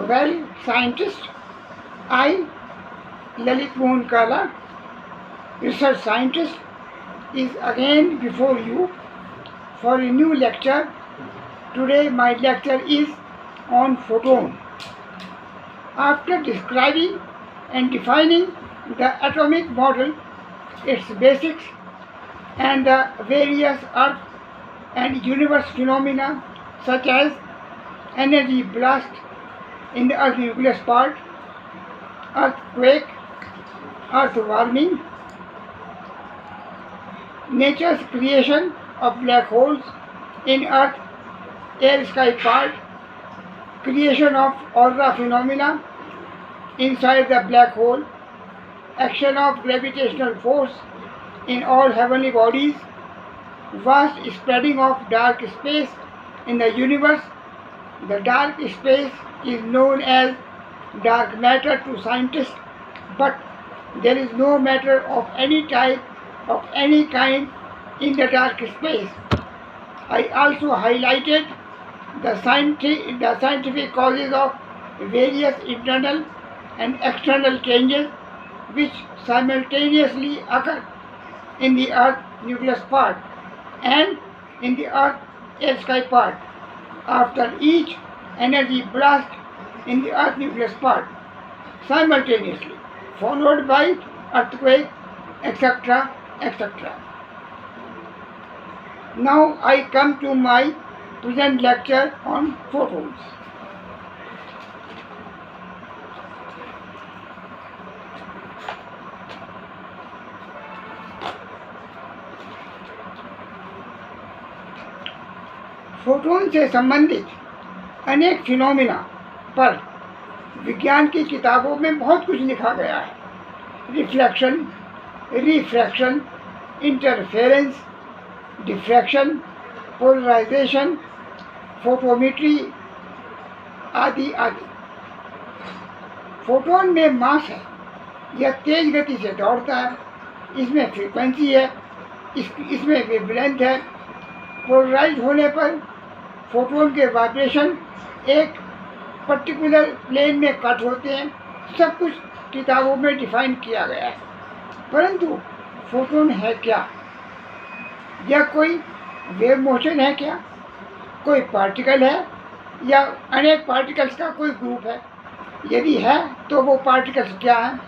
Well, scientist, I, Lalit Mohan Kala, research scientist, is again before you for a new lecture. Today my lecture is on photon. After describing and defining the atomic model, its basics, and the various Earth and universe phenomena such as energy blast in the Earth nucleus part, earthquake, earth warming, nature's creation of black holes in Earth air sky part, creation of aurora phenomena inside the black hole, action of gravitational force in all heavenly bodies, vast spreading of dark space in the universe. The dark space is known as dark matter to scientists, but there is no matter of any type, of any kind in the dark space. I also highlighted the scientific causes of various internal and external changes which simultaneously occur in the Earth nucleus part and in the Earth air sky part after each energy blast in the Earth nucleus part simultaneously, followed by earthquake, etc., etc. Now I come to my present lecture on photons. Photon से संबंधित अनेक phenomena पर विज्ञान की किताबों में बहुत कुछ लिखा गया है। Reflection, refraction, interference, diffraction, polarisation, photometry आदि आदि। फोटोन में मास है, यह तेज गति से दौड़ता है, इसमें फ्रीक्वेंसी है, इसमें वेवलेंथ है। पोलराइज होने पर फोटोन के वाइब्रेशन एक पर्टिकुलर प्लेन में कट होते हैं। सब कुछ किताबों में डिफाइन किया गया है, परंतु फोटोन है क्या? यह कोई वेव मोशन है क्या? कोई पार्टिकल है या अनेक पार्टिकल्स का कोई ग्रुप है? यदि है तो वो पार्टिकल्स क्या हैं?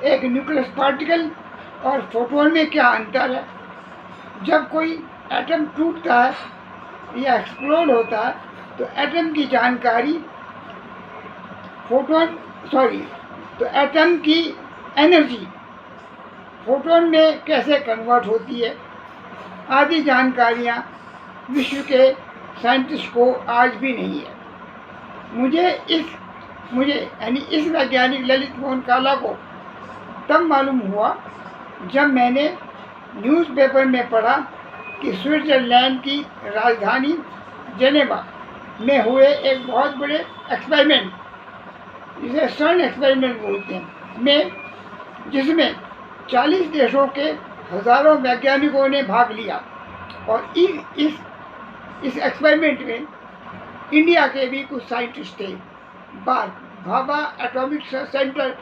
एक न्यूक्लियस पार्टिकल और फोटोन में क्या अंतर है? जब कोई एटम टूटता है या एक्सप्लोड होता है तो एटम की जानकारी तो एटम की एनर्जी फोटोन में कैसे कन्वर्ट होती है आदि जानकारियाँ विश्व के साइंटिस्ट को आज भी नहीं है। मुझे यानी इस वैज्ञानिक ललित मोहन काला को तब मालूम हुआ जब मैंने न्यूज़पेपर में पढ़ा कि स्विट्ज़रलैंड की राजधानी जेनेवा में हुए एक बहुत बड़े एक्सपेरिमेंट, जिसे सर्न एक्सपेरिमेंट बोलते हैं, जिसमें 40 देशों के हज़ारों वैज्ञानिकों ने भाग लिया और इस एक्सपेरिमेंट में इंडिया के भी कुछ साइंटिस्ट थे। भाभा एटॉमिक सेंटर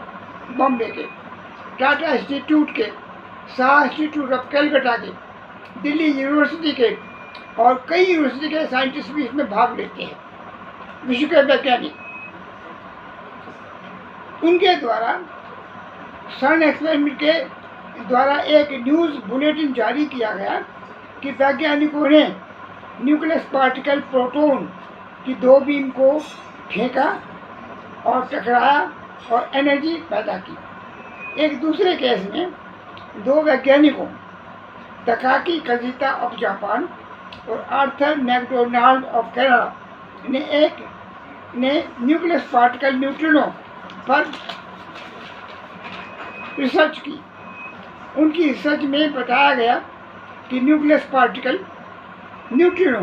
बॉम्बे के, टाटा इंस्टीट्यूट के, शाह इंस्टीट्यूट ऑफ कलकत्ता के, दिल्ली यूनिवर्सिटी के और कई यूनिवर्सिटी के साइंटिस्ट भी इसमें भाग लेते हैं, विश्व के वैज्ञानिक। उनके द्वारा सर्न एक्सपेरिमेंट के द्वारा एक न्यूज़ बुलेटिन जारी किया गया कि वैज्ञानिकों ने न्यूक्लियस पार्टिकल प्रोटॉन की 2 बीम को फेंका और टकराया और एनर्जी पैदा की। एक दूसरे केस में 2 वैज्ञानिकों तकाकी काजुता ऑफ जापान और आर्थर मैकडोनाल्ड ऑफ कनाडा ने न्यूक्लियस पार्टिकल न्यूट्रिनो पर रिसर्च की। उनकी रिसर्च में बताया गया कि न्यूक्लियस पार्टिकल न्यूट्रिनो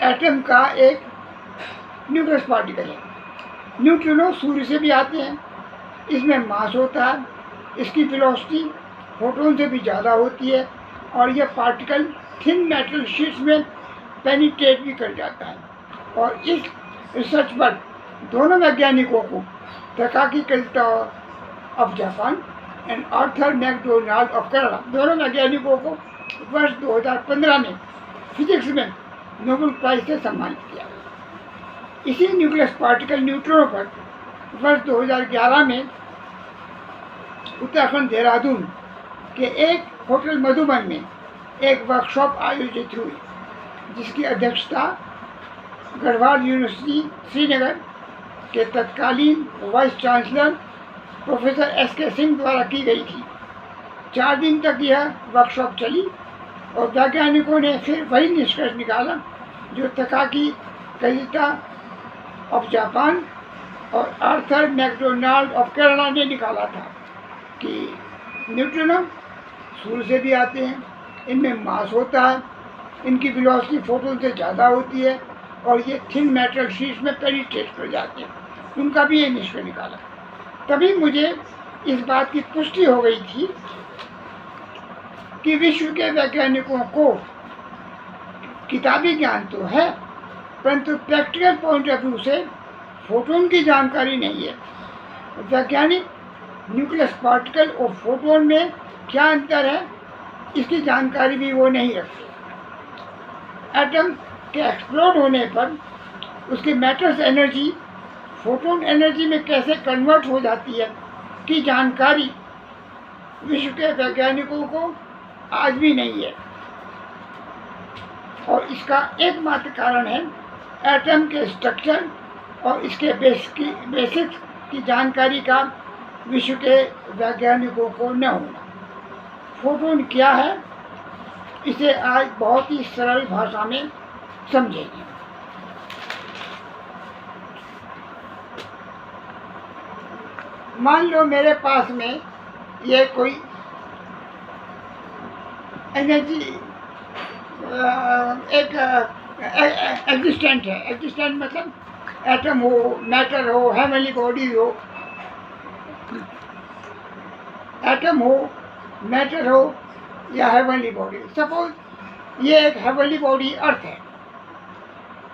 एटम का एक न्यूक्लियस पार्टिकल है। न्यूट्रिनो सूर्य से भी आते हैं, इसमें मास होता है, इसकी वेलोसिटी फोटोन से भी ज़्यादा होती है और यह पार्टिकल थिन मेटल शीट्स में पेनिट्रेट भी कर जाता है और इस रिसर्च पर दोनों वैज्ञानिकों को Takaaki Kajita of Japan and Arthur McDonald of Canada, दोनों वैज्ञानिकों को वर्ष 2015 में फिजिक्स में नोबेल प्राइज से सम्मानित किया। इसी न्यूक्लियस पार्टिकल न्यूट्रॉनों पर वर्ष 2011 में उत्तराखंड देहरादून के एक होटल मधुबन में एक वर्कशॉप आयोजित हुई, जिसकी अध्यक्षता गढ़वाल यूनिवर्सिटी श्रीनगर के तत्कालीन vice chancellor professor SK. Singh द्वारा की गई थी। 4 दिन तक यह वर्कशॉप चली और वैज्ञानिकों ने फिर वही निष्कर्ष निकाला जो तकाकी कजिता ऑफ जापान और आर्थर मैकडोनाल्ड ऑफ कनाडा ने निकाला था कि न्यूट्रिनो सूर्य से भी आते हैं, इनमें मास होता है, इनकी वेलोसिटी फोटोन से ज़्यादा होती है और ये थिन मेटल शीट्स में पेनिट्रेट कर जाते हैं। उनका भी ये निष्कर्ष निकाला। तभी मुझे इस बात की पुष्टि हो गई थी कि विश्व के वैज्ञानिकों को किताबी ज्ञान तो है, परंतु प्रैक्टिकल पॉइंट ऑफ व्यू से फोटोन की जानकारी नहीं है। वैज्ञानिक न्यूक्लियस पार्टिकल और फोटोन में क्या अंतर है, इसकी जानकारी भी वो नहीं रखते। एटम के एक्सप्लोड होने पर उसकी मैटर्स एनर्जी फोटोन एनर्जी में कैसे कन्वर्ट हो जाती है की जानकारी विश्व के वैज्ञानिकों को आज भी नहीं है। और इसका एकमात्र कारण है एटम के स्ट्रक्चर और इसके बेसिक्स की जानकारी का विश्व के वैज्ञानिकों को न होना। फोटोन क्या है, इसे आज बहुत ही सरल भाषा में समझेंगे। मान लो मेरे पास में ये कोई एनर्जी एक एग्जिस्टेंट है। एग्जिस्टेंट मतलब एटम हो, मैटर हो, हेवनली बॉडी हो, एटम हो, मैटर हो या हेवनली बॉडी। सपोज ये एक हेवनली बॉडी अर्थ है,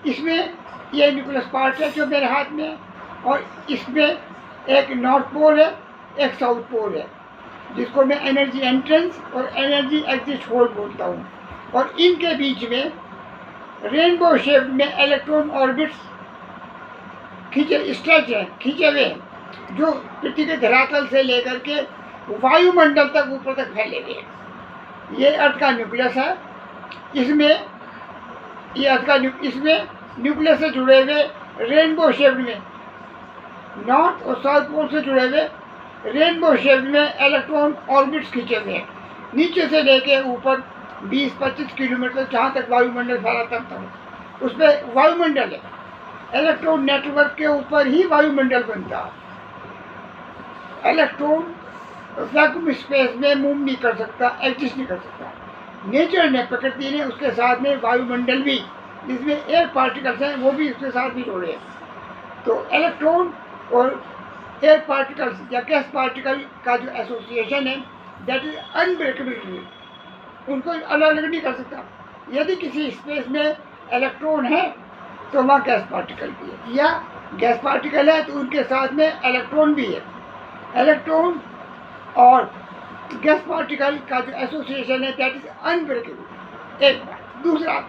इसमें ये न्यूक्लियस पार्ट है जो मेरे हाथ में है और इसमें एक नॉर्थ पोल है, एक साउथ पोल है, जिसको मैं एनर्जी एंट्रेंस और एनर्जी एग्जिट होल बोलता हूँ। और इनके बीच में रेनबो शेप में इलेक्ट्रॉन ऑर्बिट्स खींचे हुए हैं, जो पृथ्वी के धरातल से लेकर के वायुमंडल तक ऊपर तक फैले हुए हैं। ये अर्थ का न्यूक्लियस है। इसमें न्यूक्लियस से जुड़े हुए रेनबो शेप में नॉर्थ और साउथ पोल से जुड़े हुए रेनबो शेप में इलेक्ट्रॉन ऑर्बिट्स खींचे हुए हैं, नीचे से लेके ऊपर 20-25 किलोमीटर जहाँ तक वायुमंडल फैला तक उसमें वायुमंडल है। इलेक्ट्रॉन नेटवर्क के ऊपर ही वायुमंडल बनता है। इलेक्ट्रॉन वैक्यूम स्पेस में मूव नहीं कर सकता, एग्जिस्ट नहीं कर सकता। नेचर ने, प्रकृति ने उसके साथ में वायुमंडल भी, जिसमें एयर पार्टिकल्स हैं, वो भी उसके साथ भी जोड़े हैं। तो इलेक्ट्रॉन और एयर पार्टिकल्स या गैस पार्टिकल का जो एसोसिएशन है, दैट इज अनब्रेकेबल। उनको अलग अलग नहीं कर सकता। यदि किसी स्पेस में इलेक्ट्रॉन है तो वहाँ गैस पार्टिकल भी है, या गैस पार्टिकल है तो उनके साथ में इलेक्ट्रॉन भी है। इलेक्ट्रॉन और गैस पार्टिकल का जो एसोसिएशन है, दैट इज अनब्रेकेबल। एक बात। दूसरा,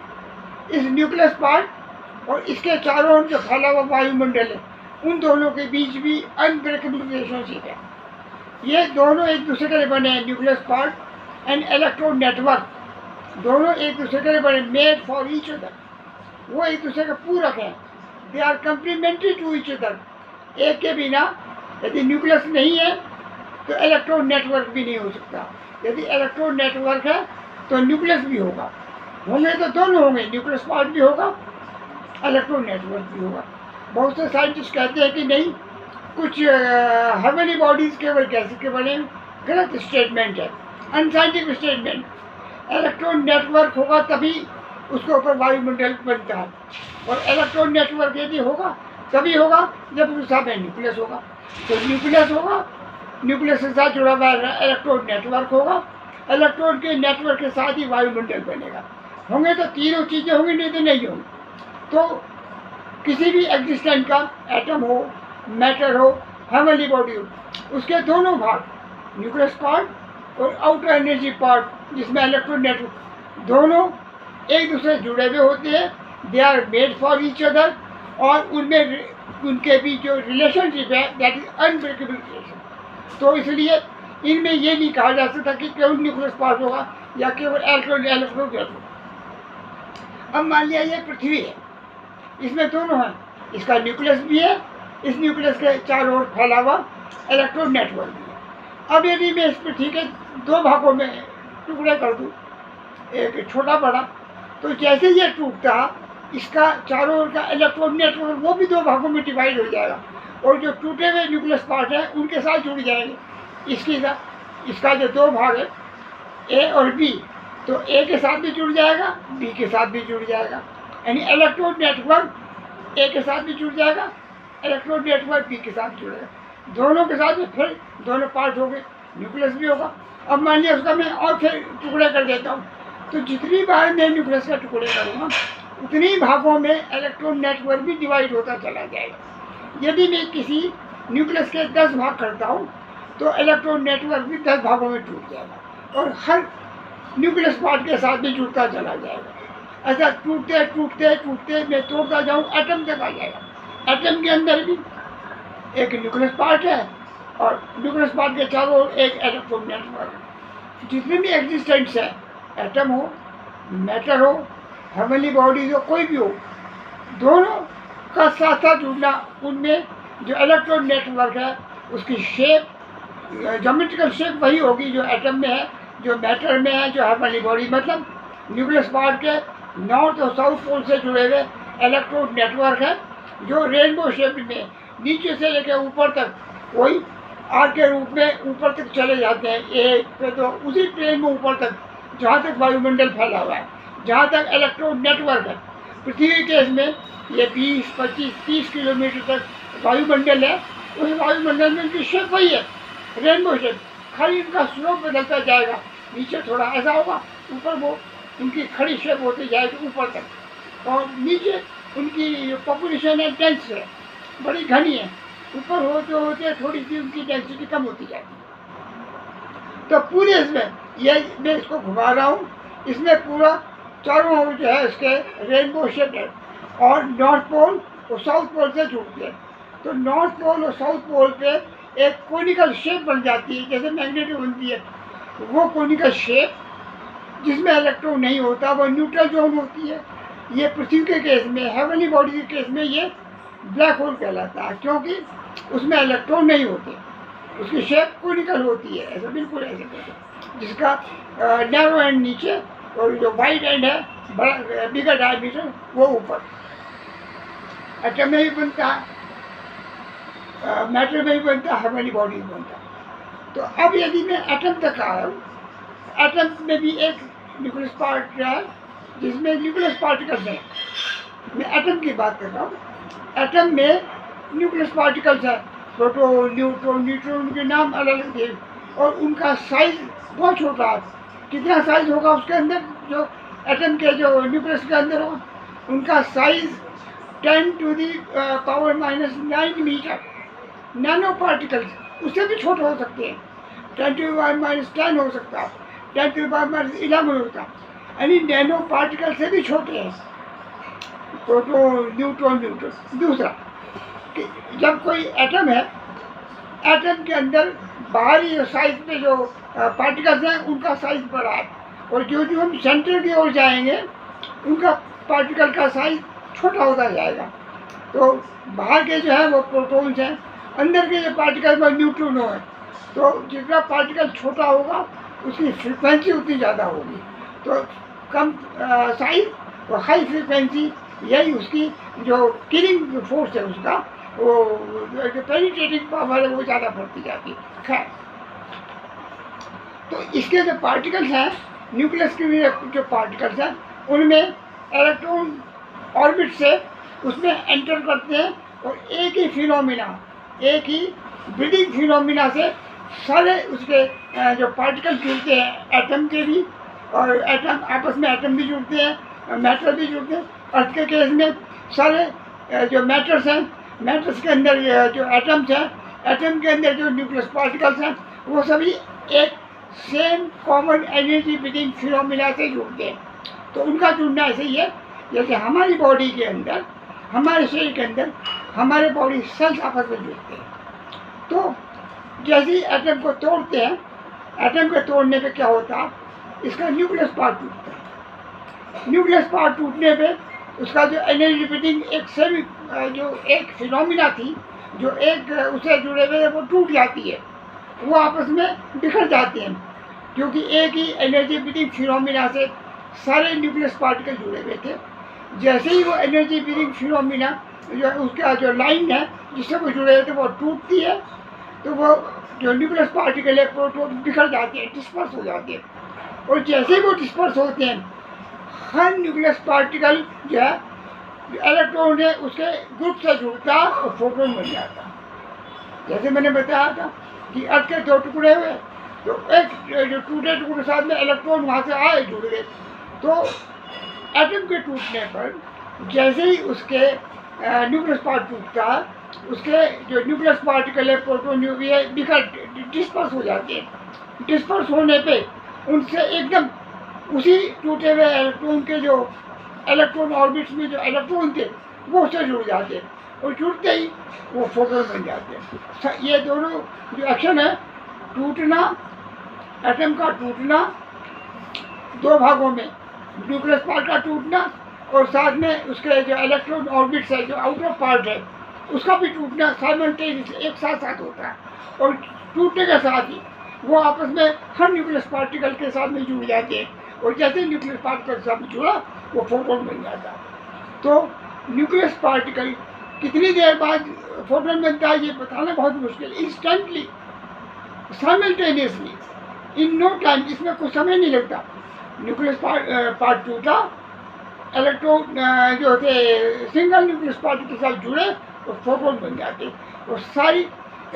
इस न्यूक्लियस पार्ट और इसके चारों ओर जो फैला हुआ वायुमंडल है, उन दोनों के बीच भी अनब्रेकेबल रिलेशनशिप है। ये दोनों एक दूसरे के लिए बने हैं। Nucleus part and electron network दोनों एक दूसरे के लिए बने, मेड फॉर ईच अदर। वो एक दूसरे का पूरक है। They are complementary to each other. एक के बिना यदि न्यूक्लियस नहीं है तो इलेक्ट्रॉन नेटवर्क भी नहीं हो सकता। यदि इलेक्ट्रॉन नेटवर्क है तो न्यूक्लियस भी होगा। होंगे तो दोनों होंगे, न्यूक्लियस पार्ट भी होगा, इलेक्ट्रॉन नेटवर्क भी होगा। बहुत से साइंटिस्ट कहते हैं कि नहीं, कुछ हेवनली बॉडीज केवल गैसेस के बने। गलत स्टेटमेंट है, अनसाइंटिफिक स्टेटमेंट। इलेक्ट्रॉन नेटवर्क होगा तभी उसके ऊपर वायुमंडल बनता है, और इलेक्ट्रॉन नेटवर्क यदि होगा तभी होगा जब उसके साथ में न्यूक्लियस होगा। तो न्यूक्लियस होगा, न्यूक्लियस के साथ जुड़ा हुआ इलेक्ट्रॉन नेटवर्क होगा, इलेक्ट्रॉन के नेटवर्क के साथ ही वायुमंडल बनेगा। होंगे तो तीनों चीज़ें होंगी, नहीं तो नहीं होंगी। तो किसी भी एग्जिस्टेंट का, एटम हो, मैटर हो, हेवनली बॉडी हो, उसके दोनों भाग, न्यूक्लियस पार्ट और आउटर एनर्जी पार्ट जिसमें इलेक्ट्रॉन नेटवर्क, दोनों एक दूसरे से जुड़े हुए होते हैं। They are made for each other, और उनमें उनके बीच जो रिलेशनशिप है दैट इज अनब्रेकेबल रिलेशन। तो इसलिए इनमें ये नहीं कहा जा सकता कि केवल न्यूक्लियस पार्ट होगा या केवल इलेक्ट्रॉन। अब मान लिया ये पृथ्वी है, इसमें दोनों हैं, इसका न्यूक्लियस भी है, इस न्यूक्लियस के चारों ओर फैला हुआ इलेक्ट्रॉन नेटवर्क भी है। अब यदि मैं इस पृथ्वी के दो भागों में टुकड़े कर दूँ, एक छोटा बड़ा, तो जैसे ये टूटता इसका चारों ओर का इलेक्ट्रॉन नेटवर्क वो भी दो भागों में डिवाइड हो जाएगा, और जो टूटे हुए न्यूक्लियस पार्ट है उनके साथ जुड़ जाएंगे। इसका जो दो भाग है ए और बी, तो ए के साथ भी जुड़ जाएगा, बी के साथ भी जुड़ जाएगा, यानी इलेक्ट्रॉन नेटवर्क ए के साथ भी जुड़ जाएगा, इलेक्ट्रॉन नेटवर्क बी के साथ जुड़ेगा, दोनों के साथ में फिर दोनों पार्ट हो गए, न्यूक्लियस भी होगा। अब मान लिया उसका मैं और फिर टुकड़े कर देता हूँ, तो जितनी बार मैं न्यूक्लियस का टुकड़े करूँगा उतनी भागों में इलेक्ट्रॉन नेटवर्क भी डिवाइड होता चला जाएगा। यदि मैं किसी न्यूक्लियस के 10 भाग करता हूँ तो इलेक्ट्रॉन नेटवर्क भी 10 भागों में टूट जाएगा, और हर न्यूक्लियस पार्ट के साथ भी जुड़ता चला जाएगा। ऐसा टूटते टूटते टूटते मैं तोड़ता जाऊँ एटम तक आ जाएगा। एटम के अंदर भी एक न्यूक्लियस पार्ट है, और न्यूक्लियस पार्ट के चारों ओर एक इलेक्ट्रॉन नेटवर्क है। जितने भी एग्जिस्टेंट्स हैं, एटम हो, मैटर हो, हेवनली बॉडीज हो, कोई भी हो, दोनों का साथ साथ जुड़ना, उनमें जो इलेक्ट्रॉन नेटवर्क है उसकी शेप, ज्योमेट्रिकल शेप वही होगी जो एटम में है, जो मैटर में है, जो हेवनली बॉडी, मतलब न्यूक्लियस पार्ट के नॉर्थ और साउथ पोल से जुड़े हुए इलेक्ट्रॉन नेटवर्क है, जो रेनबो शेप में नीचे से लेकर ऊपर तक वही आर के रूप में ऊपर तक चले जाते हैं। एक पे तो उसी प्लेन में ऊपर तक जहाँ तक वायुमंडल फैला हुआ है, जहाँ तक इलेक्ट्रॉन नेटवर्क है। पृथ्वी के इसमें ये 20, 25, 30 किलोमीटर तक वायुमंडल है, उस वायुमंडल में उनकी शेप वही है, रेनबो शेप, खाली उनका स्लोप बदलता जाएगा, नीचे थोड़ा ऐसा होगा, ऊपर वो उनकी खड़ी शेप होती जाएगी ऊपर तक, और नीचे उनकी पॉपुलेशन है डेंस है, बड़ी घनी है, ऊपर होते होते थोड़ी सी उनकी डेंसिटी कम होती जाएगी। तो पूरे इसमें ये मैं इसको घुमा रहा हूँ, इसमें पूरा चारों ओर जो है इसके रेनबो शेप है, और नॉर्थ पोल और साउथ पोल से जुड़ते हैं। तो नॉर्थ पोल और साउथ पोल पे एक कोनिकल शेप बन जाती है, जैसे मैग्नेट बनती है, वो कोनिकल शेप जिसमें इलेक्ट्रॉन नहीं होता वो न्यूट्रल जोन होती है। ये पृथ्वी के केस में, हेवनली बॉडी के केस में ये ब्लैक होल कहलाता है, क्योंकि उसमें इलेक्ट्रॉन नहीं होते, उसकी शेप कोनिकल होती है, ऐसा बिल्कुल ऐसे कहते, जिसका नैरो एंड नीचे और जो वाइड एंड है बड़ा बिगर डायमीटर वो ऊपर। एटम में भी बनता है, मैटर में भी बनता है, हेवनली बॉडी में बनता है। तो अब यदि मैं एटम तक आया हूँ, एटम में भी एक न्यूक्लियस पार्ट है जिसमें न्यूक्लियस पार्टिकल्स हैं। मैं एटम की बात कर रहा हूँ। एटम में न्यूक्लियस पार्टिकल्स है, प्रोटॉन, न्यूट्रॉन, न्यूट्रॉन के नाम अलग अलग थे, और उनका साइज बहुत छोटा है। कितना साइज होगा उसके अंदर, जो एटम के जो न्यूक्लियस के अंदर होगा, उनका साइज 10⁻⁹ मीटर। नैनो पार्टिकल्स उससे भी छोटे हो सकते हैं, 10⁻⁻10 हो सकता है, 10⁻11 होता है, यानी नैनो पार्टिकल से भी छोटे हैं प्रोटॉन, न्यूट्रॉन। दूसरा कि जब कोई एटम है, एटम के अंदर बाहरी साइज में जो पार्टिकल्स हैं उनका साइज बड़ा है, और जो जो हम सेंटर की ओर जाएंगे उनका पार्टिकल का साइज छोटा होता जाएगा। तो बाहर के जो है वो प्रोटॉन्स हैं, अंदर के जो पार्टिकल वो न्यूट्रॉन है। तो जितना पार्टिकल छोटा होगा उसकी फ्रीक्वेंसी उतनी ज़्यादा होगी। तो कम साइज और हाई फ्रीक्वेंसी, यही उसकी जो किलिंग फोर्स है उसका, वो जो पेनिट्रेटिंग पावर है वो ज़्यादा बढ़ती जाती है। खैर, तो इसके जो पार्टिकल्स हैं, न्यूक्लियस के जो पार्टिकल्स हैं, उनमें इलेक्ट्रॉन ऑर्बिट से उसमें एंटर करते हैं, और एक ही फिनोमिना, एक ही ब्रीडिंग फिनोमिना से सारे उसके जो पार्टिकल जुड़ते हैं, एटम के भी, और एटम आपस में एटम भी जुड़ते हैं, मैटर भी जुड़ते हैं। अर्थ के केस में सारे जो मैटर्स हैं, मैटर्स के अंदर जो एटम्स हैं, एटम के अंदर जो न्यूक्लियस पार्टिकल्स हैं, वो सभी एक same common energy within phenomena से जुड़ते हैं। तो उनका जुड़ना ऐसे ही है जैसे हमारी बॉडी के अंदर, हमारे शरीर के अंदर हमारे बॉडी सेल्स आपस में जुड़ते हैं। तो जैसे ही एटम को तोड़ते हैं, एटम के तोड़ने पे क्या होता है, इसका न्यूक्लियस पार्ट टूटता है। न्यूक्लियस पार्ट टूटने पे उसका जो एनर्जी विदिन एक सेमी जो एक फिनोमिना थी, जो एक उससे जुड़े हुए वो टूट जाती है, वो आपस में बिखर जाते हैं, क्योंकि एक ही एनर्जी विदिन फिनोमिना से सारे न्यूक्लियस पार्टिकल जुड़े हुए थे। जैसे ही वो एनर्जी विदिन फिनोमिना जो उसका जो लाइन है जिससे वो जुड़े हुए थे वो टूटती है, तो वो जो न्यूक्लियस पार्टिकल है प्रोटॉन बिखर जाते हैं, डिस्पर्स हो जाते हैं। और जैसे ही वो डिस्पर्स होते हैं, हर न्यूक्लियस पार्टिकल जो है इलेक्ट्रॉन है उसके ग्रुप से जुड़ता है और फोटोन बन जाता है। जैसे मैंने बताया था कि अर्थ के दो टुकड़े हुए, तो एक जो टूटे टुकड़े साथ में इलेक्ट्रॉन वहाँ से आए, जुड़ गए। तो एटम के टूटने पर जैसे ही उसके न्यूक्लियस पार्ट टूटता है, उसके जो न्यूक्लियस पार्टिकल है प्रोटॉन जो भी है बिखर डिस्पर्स हो जाते हैं। डिस्पर्स होने पे उनसे एकदम उसी टूटे हुए इलेक्ट्रॉन के जो इलेक्ट्रॉन ऑर्बिट्स में जो इलेक्ट्रॉन थे वो उससे जुड़ जाते हैं, और जुड़ते ही वो फोटोन बन जाते हैं। ये दोनों जो एक्शन है, टूटना, एटम का टूटना दो भागों में, न्यूक्लियस पार्ट का टूटना और साथ में उसके जो इलेक्ट्रॉन ऑर्बिट्स है, जो आउटर पार्ट है, उसका भी टूटना साइमल्टेनियसली एक साथ साथ होता है। और टूटने के साथ ही वो आपस में हर न्यूक्लियस पार्टिकल के साथ में जुड़ जाते हैं, और जैसे न्यूक्लियस पार्टिकल के साथ में जुड़ा वो फोटोन बन जाता है। तो न्यूक्लियस पार्टिकल कितनी देर बाद फोटोन बनता है ये बताना बहुत मुश्किल। Instantly, simultaneously, in no time, इसमें कुछ समय नहीं लगता। न्यूक्लियस पार्ट टूटा, इलेक्ट्रॉन जो होते सिंगल न्यूक्लियस पार्ट के साथ जुड़े और फोटोन बन जाते, और सारी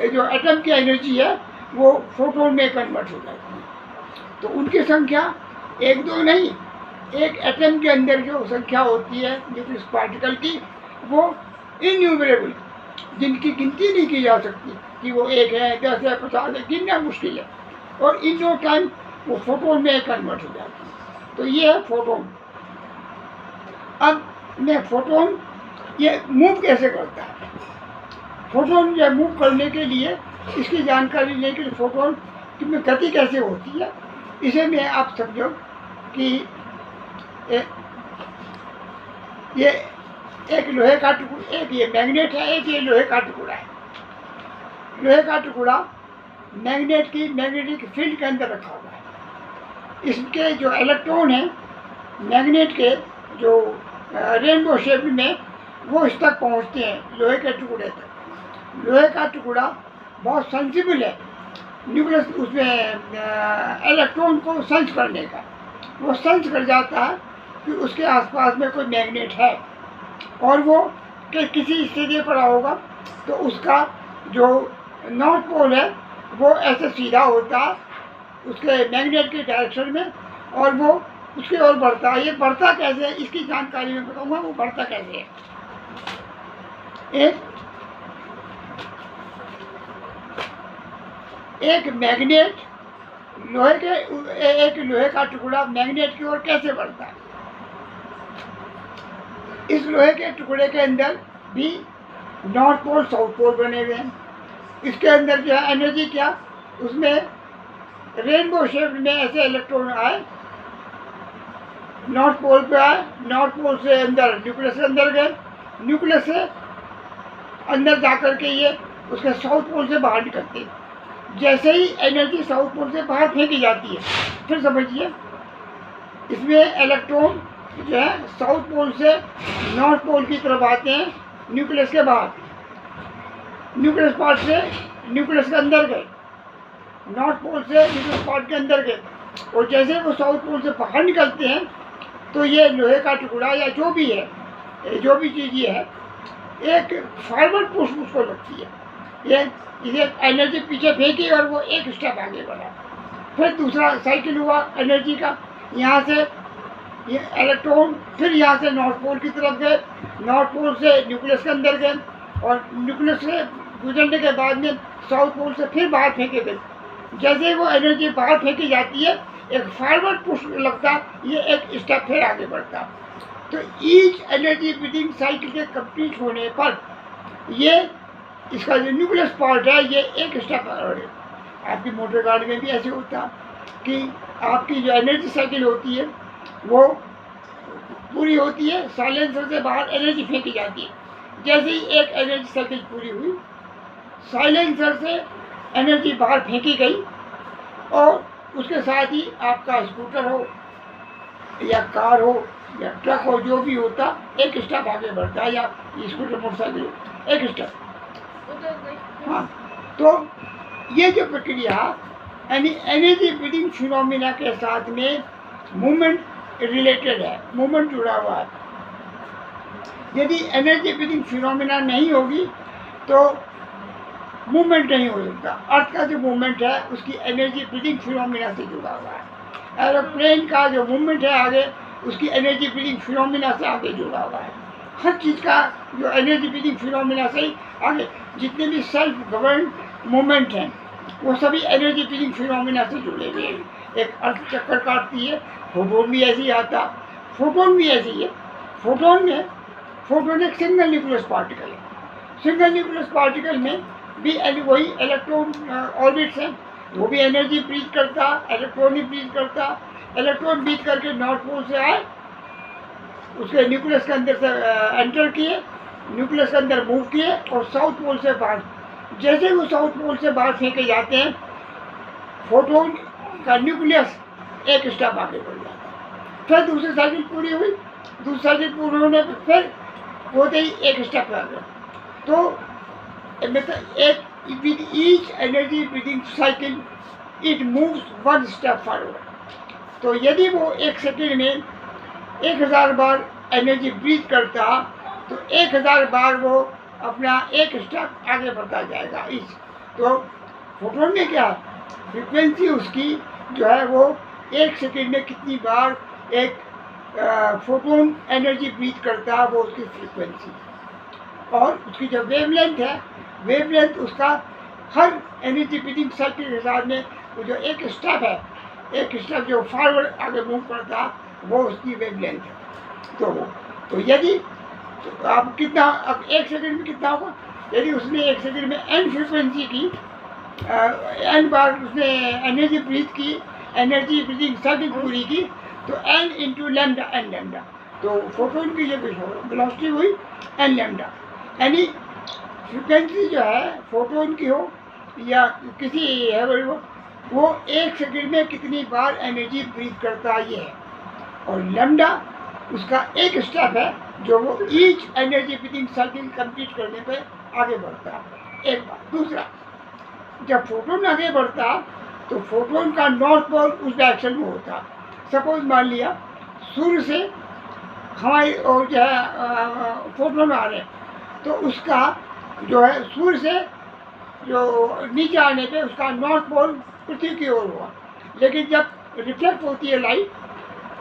जो एटम की एनर्जी है वो फोटोन में कन्वर्ट हो जाती है। तो उनकी संख्या एक दो नहीं, एक एटम के अंदर जो संख्या होती है न्यूक्लियस पार्टिकल की, वो इन्यूमरेबल, जिनकी गिनती नहीं की जा सकती कि वो 1 है, 10 है, 50 है, गिनना मुश्किल है। और इन नो टाइम वो फोटोन में कन्वर्ट हो जाती है। तो ये है फोटोन। अब मैं फोटोन ये मूव कैसे करता है, फोटोन ये मूव करने के लिए इसकी जानकारी लेने के लिए फोटोन में गति कैसे होती है, इसे मैं आप समझो कि ये एक लोहे का टुकड़ा, एक ये मैग्नेट है, एक ये लोहे का टुकड़ा है। लोहे का टुकड़ा मैग्नेट की मैग्नेटिक फील्ड के अंदर रखा हुआ है। इसके जो इलेक्ट्रॉन हैं मैग्नेट के जो रेनबो शेप में, वो इस तक पहुंचते हैं लोहे के टुकड़े तक। लोहे का टुकड़ा बहुत सेंसिबल है न्यूक्लियस उसमें इलेक्ट्रॉन को सेंस करने का। वो सेंस कर जाता है कि उसके आसपास में कोई मैग्नेट है, और वो किसी स्थिति पर होगा तो उसका जो नॉर्थ पोल है वो ऐसे सीधा होता है उसके मैग्नेट के डायरेक्शन में, और वो उसकी ओर बढ़ता है। ये बढ़ता कैसे है इसकी जानकारी मैं बताऊंगा, वो बढ़ता कैसे है। एक मैग्नेट लोहे के, एक लोहे का टुकड़ा मैग्नेट की ओर कैसे बढ़ता है। इस लोहे के टुकड़े के अंदर भी नॉर्थ पोल साउथ पोल बने हुए हैं। इसके अंदर जो है एनर्जी क्या, उसमें रेनबो शेप में ऐसे इलेक्ट्रॉन आए, नॉर्थ पोल पे आए, नॉर्थ पोल से अंदर न्यूक्लियस के अंदर गए, न्यूक्लियस से अंदर जाकर के ये उसके साउथ पोल से बाहर निकलते हैं। जैसे ही एनर्जी साउथ पोल से बाहर फेंकी जाती है, फिर समझिए इसमें इलेक्ट्रॉन जो है साउथ पोल से नॉर्थ पोल की तरफ आते हैं न्यूक्लियस के बाहर। न्यूक्लियस पार्ट से न्यूक्लियस के अंदर गए, नॉर्थ पोल से न्यूक्लियस पार्ट के अंदर गए, और जैसे वो साउथ पोल से बाहर निकलते हैं तो ये लोहे का टुकड़ा या जो भी है, जो भी चीज़ ये है, एक फॉरवर्ड पुश उसको लगती है। ये एनर्जी पीछे फेंकी और वो एक स्टेप आगे बढ़ा। फिर दूसरा साइकिल हुआ एनर्जी का, यहाँ से ये इलेक्ट्रॉन फिर यहाँ से नॉर्थ पोल की तरफ गए, नॉर्थ पोल से न्यूक्लियस के अंदर गए और न्यूक्लियस से गुजरने के बाद में साउथ पोल से फिर बाहर फेंके गए। जैसे ही वो एनर्जी बाहर फेंकी जाती है, एक फॉरवर्ड पुश लगता, ये एक स्टेप फिर आगे बढ़ता। तो ईच एनर्जी ब्रीदिंग साइकिल के कंप्लीट होने पर ये इसका जो न्यूक्लियस पार्ट है ये एक स्टेप आगे। आपकी मोटर गाड़ी में भी ऐसे होता कि आपकी जो एनर्जी साइकिल होती है वो पूरी होती है, साइलेंसर से बाहर एनर्जी फेंकी जाती है। जैसे ही एक एनर्जी साइकिल पूरी हुई, साइलेंसर से एनर्जी बाहर फेंकी गई और उसके साथ ही आपका स्कूटर हो या कार हो या ट्रक हो, जो भी होता, एक स्टेप आगे बढ़ता है, या स्कूटर मोटरसाइकिल एक स्टेप। हाँ, तो ये जो प्रक्रिया यानी एनर्जी ब्रीदिंग फिनोमिना के साथ में मूवमेंट रिलेटेड है, मूवमेंट जुड़ा हुआ है। यदि एनर्जी ब्रीदिंग फिनोमिना नहीं होगी तो मूवमेंट नहीं हो सकता। अर्थ का जो मूवमेंट है उसकी एनर्जी ब्रीदिंग फिनोमिना से जुड़ा हुआ है। एरोप्लेन का जो मूवमेंट है आगे, उसकी एनर्जी ब्रीदिंग फिनोमिना से आगे जुड़ा हुआ है। हर चीज़ का जो एनर्जी ब्रीदिंग फिनोमिना से ही आगे, जितने भी सेल्फ गवर्न मूवमेंट हैं वो सभी एनर्जी ब्रीदिंग फिनोमिना से जुड़े हुए हैं। एक अर्थ चक्कर काटती है, फोटोन भी ऐसे ही आता, फोटोन भी ऐसे ही है। फोटोन एक सिंगल न्यूक्लियस पार्टिकल है। सिंगल न्यूक्लियस पार्टिकल में भी वही इलेक्ट्रॉन ऑर्बिट्स हैं, वो भी एनर्जी ब्रीथ करता, इलेक्ट्रॉन ही ब्रीथ करता। इलेक्ट्रॉन ब्रीथ करके नॉर्थ पोल से आए, उसके न्यूक्लियस के अंदर से एंटर किए, न्यूक्लियस के अंदर मूव किए और साउथ पोल से बाहर। जैसे वो साउथ पोल से बाहर फेंके जाते हैं, फोटोन का न्यूक्लियस एक स्टेप आगे बढ़ जाता है। फिर दूसरी साइकिल पूरी हुई, दूसरी साइकिल पूरी होने पर फिर होते ही एक स्टेप आ गया। तो मतलब एक with each energy breathing cycle it moves one step forward. तो यदि वो एक सेकेंड में 1000 बार एनर्जी ब्रीथ करता तो 1000 बार वो अपना एक स्टेप आगे बढ़ता जाएगा। इस तो फोटोन में क्या फ्रीक्वेंसी उसकी जो है वो एक सेकेंड में कितनी बार एक फोटोन एनर्जी ब्रीथ करता है, वो उसकी फ्रीक्वेंसी। और उसकी जो वेवलेंथ है, वेवलेंथ उसका हर एनर्जी ब्रीदिंग साइकिल के साथ में वो जो एक स्टेप है, एक स्टेप जो फॉरवर्ड आगे मूव करता है, वो उसकी वेवलेंथ है। तो यदि तो आप कितना, अब एक सेकंड में कितना होगा, यदि उसने एक सेकंड में एन फ्रीक्वेंसी की, एन बार उसने एनर्जी ब्रीथ की, एनर्जी ब्रीदिंग साइकिल पूरी की, तो n into lambda, n lambda. तो फोटोन की जो वेलोसिटी हुई एन लैम्डा, यानी फ्रीक्वेंसी जो है फोटोन की हो या किसी है वो एक सेकंड में कितनी बार एनर्जी ब्रीथ करता है ये है। और लैम्डा उसका एक स्टेप है जो वो each energy breathing cycle complete करने पे आगे बढ़ता है। एक बार दूसरा, जब फोटोन आगे बढ़ता तो फोटोन का नॉर्थ पोल उस डायरेक्शन में होता। सपोज मान लिया सूर्य से हमारी और जो है फोटोन आ रहे हैं, तो उसका जो है सूर्य से जो नीचे आने पे उसका नॉर्थ पोल पृथ्वी की ओर हुआ। लेकिन जब रिफ्लेक्ट होती है लाइट,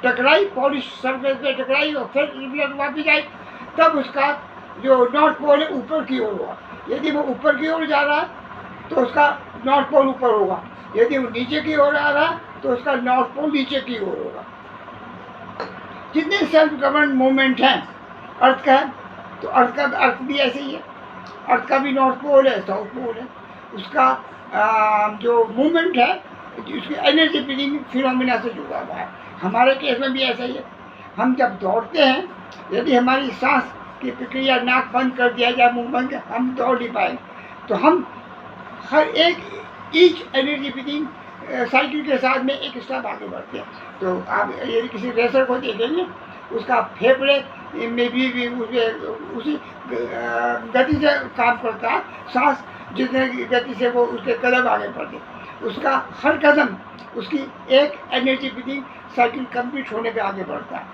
टकराई पॉलिश सरफेस पे टकराई और फिर रिफ्लेक्ट वापस आई, तब उसका जो नॉर्थ पोल है ऊपर की ओर हुआ। यदि वो ऊपर की ओर जा रहा है तो उसका नॉर्थ पोल ऊपर होगा, यदि वो नीचे की ओर आ रहा है तो उसका नॉर्थ पोल नीचे की ओर होगा। जितने सेल्फ गवर्न मूवमेंट हैं अर्थ का है, तो अर्थ का अर्थ भी ऐसे ही है। अर्थ का भी नॉर्थ पोल है, साउथ पोल है। उसका जो मूवमेंट है उसकी एनर्जी ब्रीदिंग फिनोमिना से जुड़ा हुआ है। हमारे केस में भी ऐसा ही है। हम जब दौड़ते हैं, यदि हमारी सांस की प्रक्रिया, नाक बंद कर दिया जाए, मुंह बंद, हम दौड़ नहीं पाएंगे। तो हम हर एक ईच एनर्जी ब्रीदिंग साइकिल के साथ में एक स्टेप आगे बढ़ते हैं। तो आप यदि किसी रेसर को देखेंगे, उसका फेफड़े में भी उसी गति से काम करता है। सांस जितने गति से वो उसके कदम आगे बढ़ते, उसका हर कदम उसकी एक एनर्जी ब्रीदिंग साइकिल कंप्लीट होने पे आगे बढ़ता है।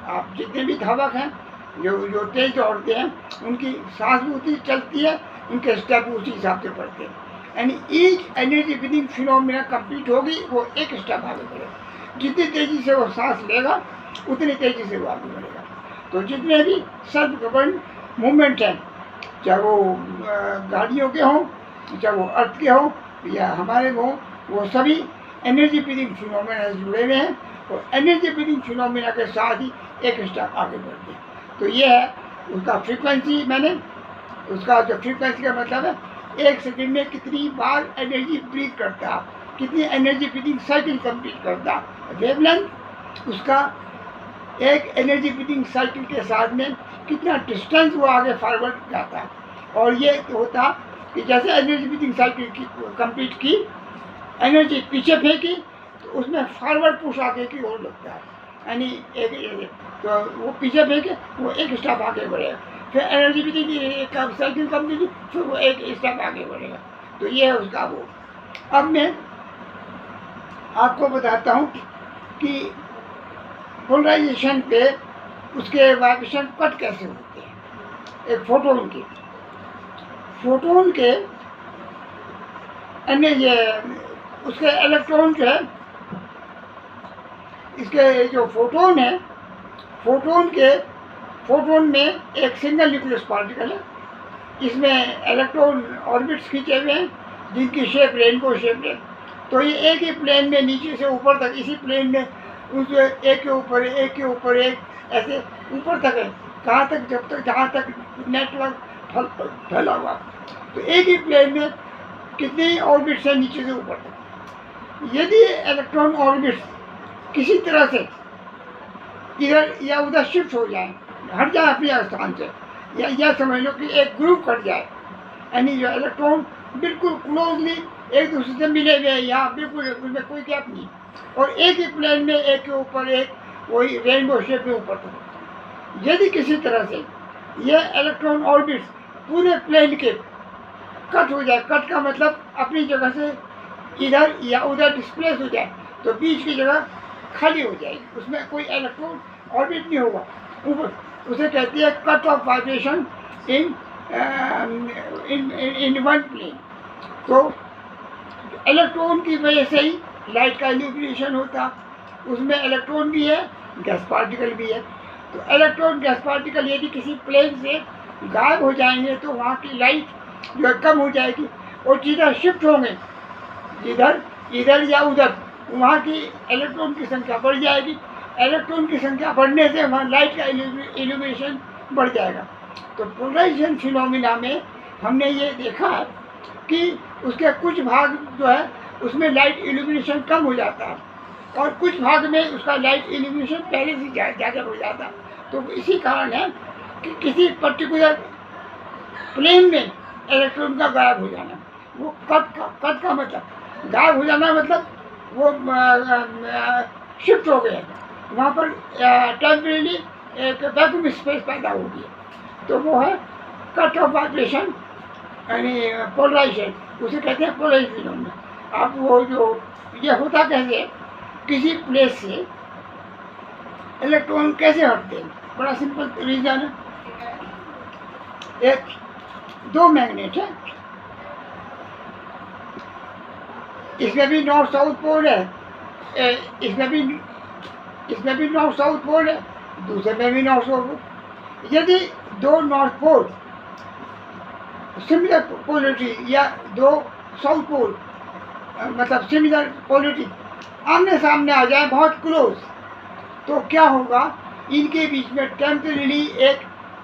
आप जितने भी धावक हैं जो तेज दौड़ते हैं, उनकी सांस भी उतनी चलती है, उनके स्टेप भी उसी हिसाब से बढ़ते हैं। यानी each energy breathing phenomena complete होगी, वो एक स्टेप आगे बढ़ेगा। जितनी तेज़ी से वो सांस लेगा, उतनी तेज़ी से वो आगे बढ़ेगा। तो जितने भी सेल्फ गवर्न मूवमेंट हैं, चाहे वो गाड़ियों के हों, चाहे वो अर्थ के हों या हमारे हों, वो सभी एनर्जी ब्रीदिंग फिनोमेना से जुड़े हुए हैं और एनर्जी ब्रीदिंग फिनोमेना के साथ ही एक स्टेप आगे बढ़ते हैं। तो ये है उसका फ्रीक्वेंसी। मैंने उसका जो फ्रीक्वेंसी का मतलब है, 1 सेकंड में कितनी बार एनर्जी ब्रीथ करता, कितनी एनर्जी ब्रीदिंग साइकिल कंप्लीट करता, वेवलेंथ उसका एक एनर्जी ब्रीदिंग साइकिल के साथ में कितना डिस्टेंस वो आगे फॉरवर्ड जाता। और ये होता कि जैसे एनर्जी ब्रीदिंग साइकिल की कंप्लीट की, एनर्जी पीछे फेंकी तो उसमें फॉरवर्ड पुश आगे की ओर लगता है, यानी एक तो वो पीछे फेंके वो एक स्टेप आगे बढ़ेगा, फिर एनर्जी ब्रीदिंग साइकिल कंप्लीट, फिर वो एक स्टेप आगे बढ़ेगा। तो ये है उसका वो। अब मैं आपको बताता हूँ कि पोलराइजेशन पे उसके वाइब्रेशन कट कैसे होते हैं। एक फोटोन के अन्य ये उसके इलेक्ट्रॉन जो है, इसके जो फोटोन है, फोटोन में एक सिंगल न्यूक्लियस पार्टिकल है, इसमें इलेक्ट्रॉन ऑर्बिट्स खींचे हुए हैं जिनकी शेप रेनबो शेप है। तो ये एक ही प्लेन में नीचे से ऊपर तक, इसी प्लेन में उस एक के ऊपर एक ऐसे ऊपर तक है, कहाँ तक, जब तक जहाँ तक नेटवर्क फैला हुआ। तो एक ही प्लेन में कितने ऑर्बिट्स हैं नीचे से ऊपर तक। यदि इलेक्ट्रॉन ऑर्बिट्स किसी तरह से इधर या उधर शिफ्ट हो जाए, हट जाए अपने स्थान से, या समझ लो कि एक ग्रुप कट जाए, यानी जो इलेक्ट्रॉन बिल्कुल क्लोजली एक दूसरे से मिले हुए, यहाँ बिल्कुल उसमें कोई गैप नहीं, और एक ही प्लेन में एक के ऊपर एक वही रेनबो शेप में ऊपर तक। यदि किसी तरह से ये इलेक्ट्रॉन ऑर्बिट्स पूरे प्लेन के कट हो जाए, कट का मतलब अपनी जगह से इधर या उधर डिस्प्लेस हो जाए, तो बीच की जगह खाली हो जाएगी, उसमें कोई इलेक्ट्रॉन ऑर्बिट नहीं होगा ऊपर। उसे कहती है cut off vibration in one plane. तो इलेक्ट्रॉन की वजह से ही लाइट का इल्यूमिनेशन होता, उसमें इलेक्ट्रॉन भी है, गैस पार्टिकल भी है। तो इलेक्ट्रॉन गैस पार्टिकल यदि किसी प्लेन से गायब हो जाएंगे तो वहाँ की लाइट जो है कम हो जाएगी, और जिधर शिफ्ट होंगे, इधर या उधर, वहाँ की इलेक्ट्रॉन की संख्या बढ़ जाएगी। इलेक्ट्रॉन की संख्या बढ़ने से वहाँ लाइट का इल्यूमिनेशन बढ़ जाएगा। तो पोलराइजेशन फिनोमिना में हमने ये देखा है कि उसके कुछ भाग जो है उसमें लाइट इल्यूमिनेशन कम हो जाता है, और कुछ भाग में उसका लाइट इल्यूमिनेशन पहले से ज़्यादा हो जाता है। तो इसी कारण है कि किसी पर्टिकुलर प्लेन में इलेक्ट्रॉन का गायब हो जाना, वो कट का मतलब गायब हो जाना, मतलब वो शिफ्ट हो गया, वहाँ पर टेम्परेरी एक वैक्यूम स्पेस पैदा हो गया। तो वो है कट ऑफ वाइब्रेशन, यानी पोलराइजेशन, उसे कहते हैं पोलराइजेशन में। अब वो जो ये होता कैसे, किसी प्लेस से इलेक्ट्रॉन कैसे हटते हैं, बड़ा सिंपल रीजन है। एक दो मैग्नेट है, इसमें भी नॉर्थ साउथ पोल है, इसमें भी नॉर्थ साउथ पोल है, दूसरे में भी नॉर्थ साउथ पोल। यदि दो नॉर्थ पोल सिमिलर पोलरिटी या दो साउथ पोल मतलब सिमिलर पोलरिटी आमने सामने आ जाए, बहुत क्लोज, तो क्या होगा, इनके बीच में टेम्परेरी एक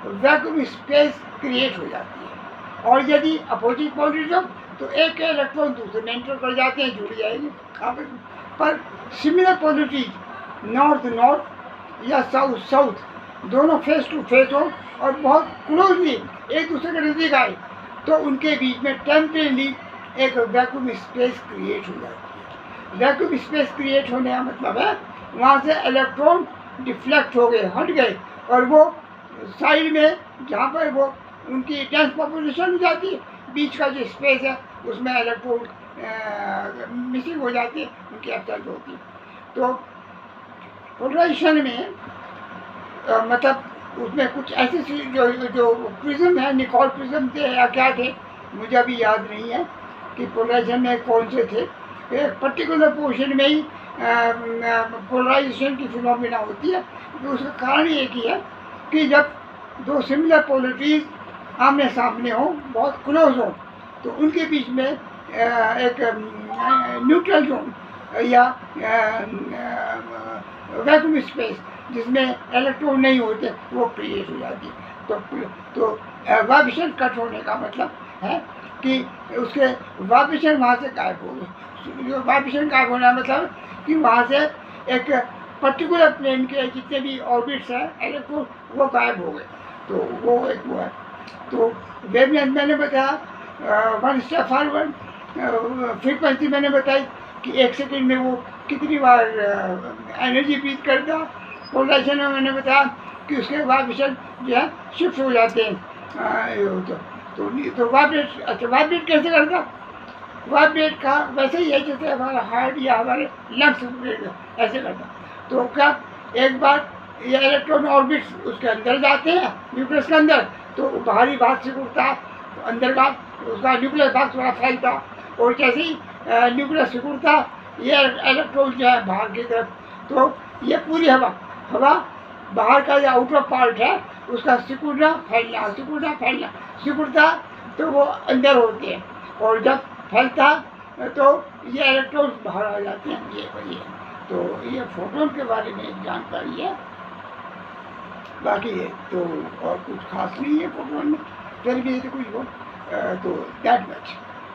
वैक्यूम स्पेस क्रिएट हो जाती है। और यदि अपोजिट पोलरिटी हो तो एक इलेक्ट्रॉन दूसरे में एंटर कर जाते हैं, जुड़ जाएंगे आपस में। पर सिमिलर पोलरिटी नॉर्थ या साउथ दोनों फेस टू फेस हो और बहुत क्लोजली एक दूसरे के नज़दीक आए, तो उनके बीच में टेम्परेरी एक वैक्यूम स्पेस क्रिएट हो जाती है। वैक्यूम स्पेस क्रिएट होने का मतलब है वहाँ से इलेक्ट्रॉन डिफ्लेक्ट हो गए, हट गए, और वो साइड में जहाँ पर वो उनकी डेंस पॉपुलेशन हो जाती है, बीच का जो स्पेस है उसमें इलेक्ट्रॉन मिसिंग हो जाती है, उनकी एब्सेंट होती है। तो पोलराइजेशन में मतलब उसमें कुछ ऐसे जो प्रिज्म है, निकोल प्रिज्म थे या क्या थे, मुझे अभी याद नहीं है कि पोलराइजेशन में कौन से थे। एक पर्टिकुलर पोर्शन में ही पोलराइजेशन की फिनोमिना होती है। तो उसका कारण एक ही है कि जब दो सिमिलर पोलरिटीज आमने सामने हो, बहुत क्लोज हो, तो उनके बीच में एक न्यूट्रल जोन या वैक्यूम स्पेस जिसमें इलेक्ट्रॉन नहीं होते वो क्रिएट हो जाती है। तो वाइब्रेशन कट होने का मतलब है कि उसके वाइब्रेशन वहाँ से गायब हो गए। जो वाइब्रेशन गायब होना मतलब कि वहाँ से एक पर्टिकुलर प्लेन के जितने भी ऑर्बिट्स हैं इलेक्ट्रॉन वो गायब हो गए। तो वो एक वो है। तो वेवलेंथ मैंने बताया, वन स्टेप फॉरवर्ड। फ्रीक्वेंसी मैंने बताई कि एक सेकंड में वो कितनी बार एनर्जी ब्रीथ करता। पोलराइजेशन में मैंने बताया कि उसके वाइब्रेशन जो है शिफ्ट हो जाते हैं। तो वाइब्रेट, अच्छा वाइब्रेट कैसे करता? वाइब्रेट का वैसे ही है जैसे हमारा हार्ट या हमारे लंग्स ऐसे करता। तो क्या एक बार ये इलेक्ट्रॉन ऑर्बिट्स उसके अंदर जाते हैं न्यूक्लियस के अंदर, तो बाहरी भाग सिकुड़ता, तो अंदर का उसका न्यूक्लियस भाग थोड़ा फैलता, और जैसे ही न्यूक्लियस सिकुड़ता ये इलेक्ट्रॉन जो है बाहर की तरफ। तो ये पूरी हवा बाहर का जो आउटर पार्ट है उसका सिकुड़ना फैलना, सिकुड़ना फैलना, सिकुड़ता तो वो अंदर होते हैं, और जब फैलता तो ये इलेक्ट्रॉन बाहर आ जाते हैं। ये वही है। तो ये फोटोन के बारे में एक जानकारी है। बाकी ये तो और कुछ खास नहीं है फोटोन में, फिर भी तो कुछ हो तो दैट मच।